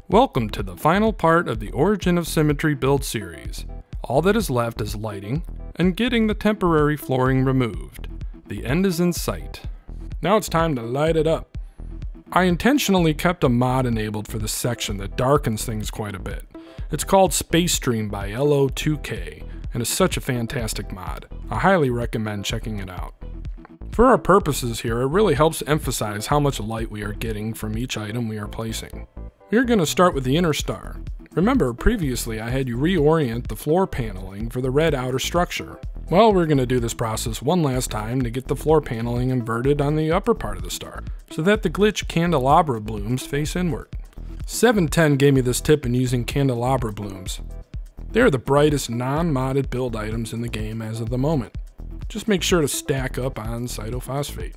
Welcome to the final part of the Origin of Symmetry build series. All that is left is lighting and getting the temporary flooring removed. The end is in sight. Now it's time to light it up. I intentionally kept a mod enabled for this section that darkens things quite a bit. It's called Space Stream by LO2K and is such a fantastic mod. I highly recommend checking it out. For our purposes here, it really helps emphasize how much light we are getting from each item we are placing. We're going to start with the inner star. Remember, previously I had you reorient the floor paneling for the red outer structure. Well, we're going to do this process one last time to get the floor paneling inverted on the upper part of the star, so that the glitch Candelabra Blooms face inward. 710 gave me this tip in using Candelabra Blooms. They are the brightest non-modded build items in the game as of the moment. Just make sure to stack up on cytophosphate.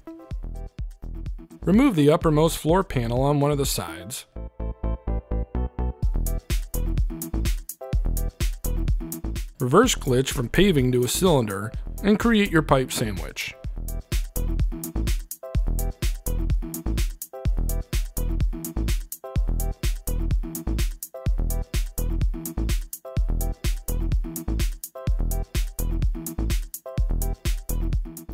Remove the uppermost floor panel on one of the sides. Reverse glitch from paving to a cylinder and create your pipe sandwich.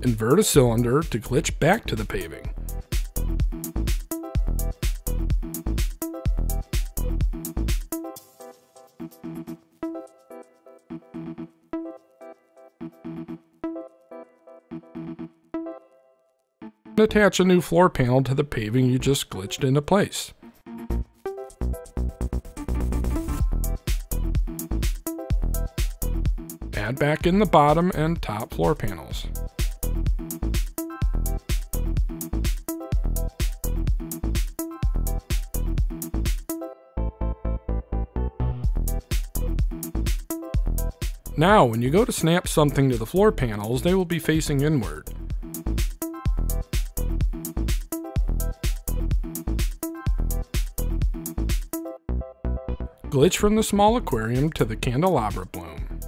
Invert a cylinder to glitch back to the paving. Attach a new floor panel to the paving you just glitched into place. Add back in the bottom and top floor panels. Now, when you go to snap something to the floor panels, they will be facing inward. Glitch from the small aquarium to the Candelabra Bloom.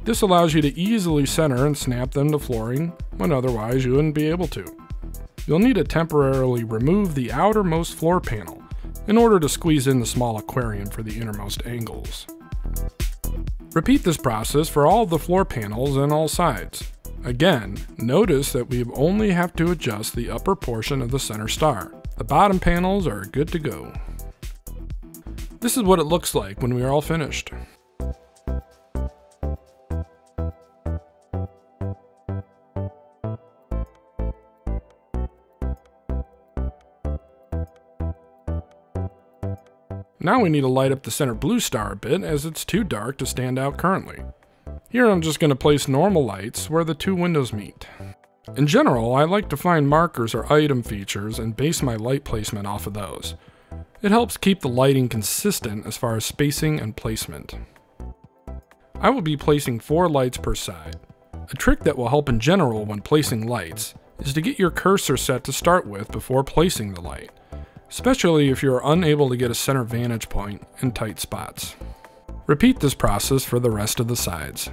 This allows you to easily center and snap them to flooring when otherwise you wouldn't be able to. You'll need to temporarily remove the outermost floor panel in order to squeeze in the small aquarium for the innermost angles. Repeat this process for all of the floor panels on all sides. Again, notice that we only have to adjust the upper portion of the center star. The bottom panels are good to go. This is what it looks like when we are all finished. Now we need to light up the center blue star a bit, as it's too dark to stand out currently. Here I'm just going to place normal lights where the two windows meet. In general, I like to find markers or item features and base my light placement off of those. It helps keep the lighting consistent as far as spacing and placement. I will be placing 4 lights per side. A trick that will help in general when placing lights is to get your cursor set to start with before placing the light, especially if you are unable to get a center vantage point in tight spots. Repeat this process for the rest of the sides.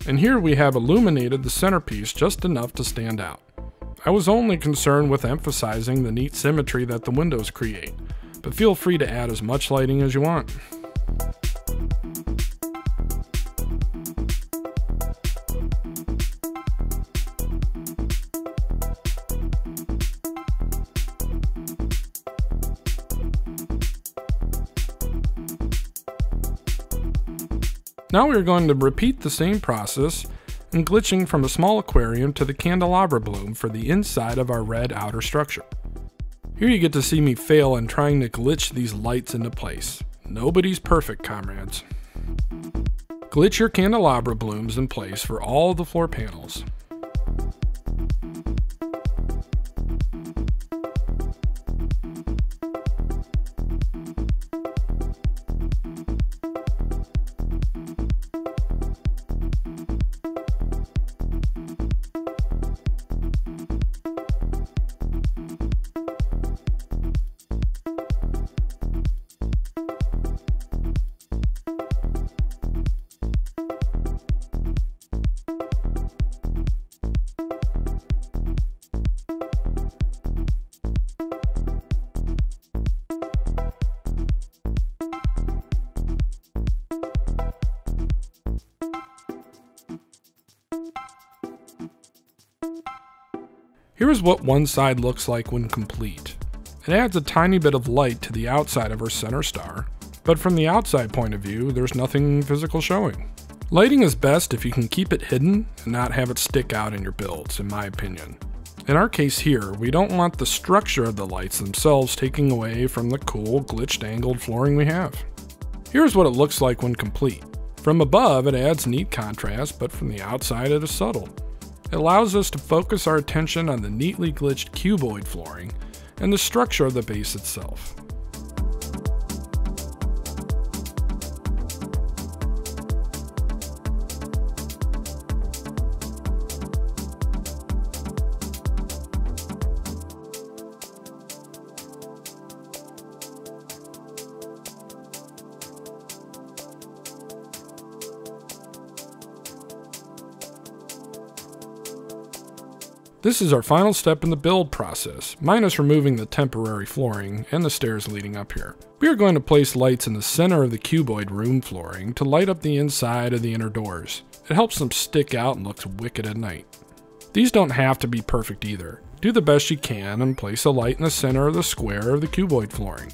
And here we have illuminated the centerpiece just enough to stand out. I was only concerned with emphasizing the neat symmetry that the windows create, but feel free to add as much lighting as you want. Now we are going to repeat the same process and glitching from a small aquarium to the Candelabra Bloom for the inside of our red outer structure. Here you get to see me fail in trying to glitch these lights into place. Nobody's perfect, comrades. Glitch your Candelabra Blooms in place for all of the floor panels. Here is what one side looks like when complete. It adds a tiny bit of light to the outside of our center star, but from the outside point of view, there's nothing physical showing. Lighting is best if you can keep it hidden and not have it stick out in your builds, in my opinion. In our case here, we don't want the structure of the lights themselves taking away from the cool, glitched angled flooring we have. Here's what it looks like when complete. From above, it adds neat contrast, but from the outside, it is subtle. It allows us to focus our attention on the neatly glitched cuboid flooring and the structure of the base itself. This is our final step in the build process, minus removing the temporary flooring and the stairs leading up here. We are going to place lights in the center of the cuboid room flooring to light up the inside of the inner doors. It helps them stick out and looks wicked at night. These don't have to be perfect either. Do the best you can and place a light in the center of the square of the cuboid flooring.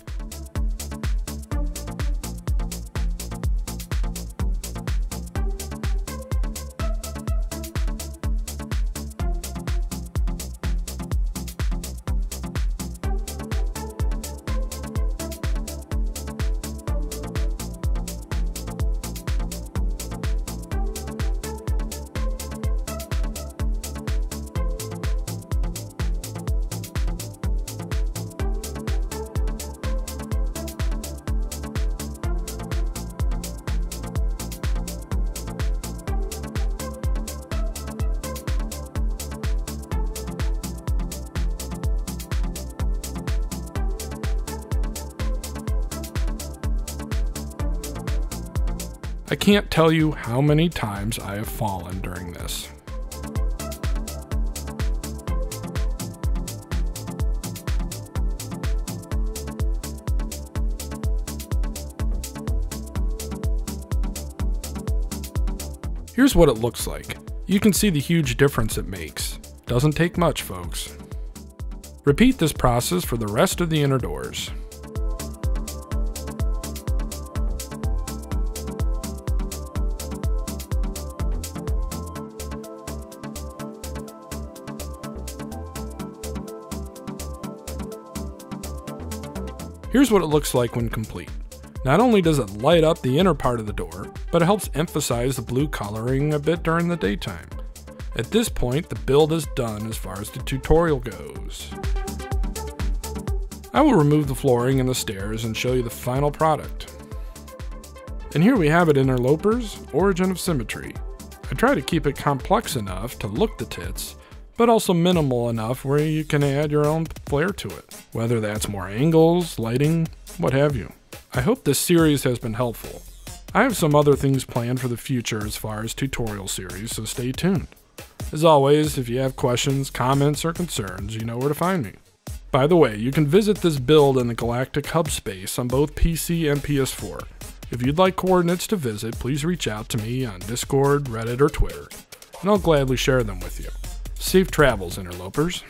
I can't tell you how many times I have fallen during this. Here's what it looks like. You can see the huge difference it makes. Doesn't take much, folks. Repeat this process for the rest of the inner doors. Here's what it looks like when complete. Not only does it light up the inner part of the door, but it helps emphasize the blue coloring a bit during the daytime. At this point, the build is done as far as the tutorial goes. I will remove the flooring and the stairs and show you the final product. And here we have it, Interlopers, Origin of Symmetry. I try to keep it complex enough to look the tits, but also minimal enough where you can add your own flair to it, whether that's more angles, lighting, what have you. I hope this series has been helpful. I have some other things planned for the future as far as tutorial series, so stay tuned. As always, if you have questions, comments, or concerns, you know where to find me. By the way, you can visit this build in the Galactic hub space on both PC and PS4. If you'd like coordinates to visit, please reach out to me on Discord, Reddit, or Twitter, and I'll gladly share them with you. Safe travels, Interlopers.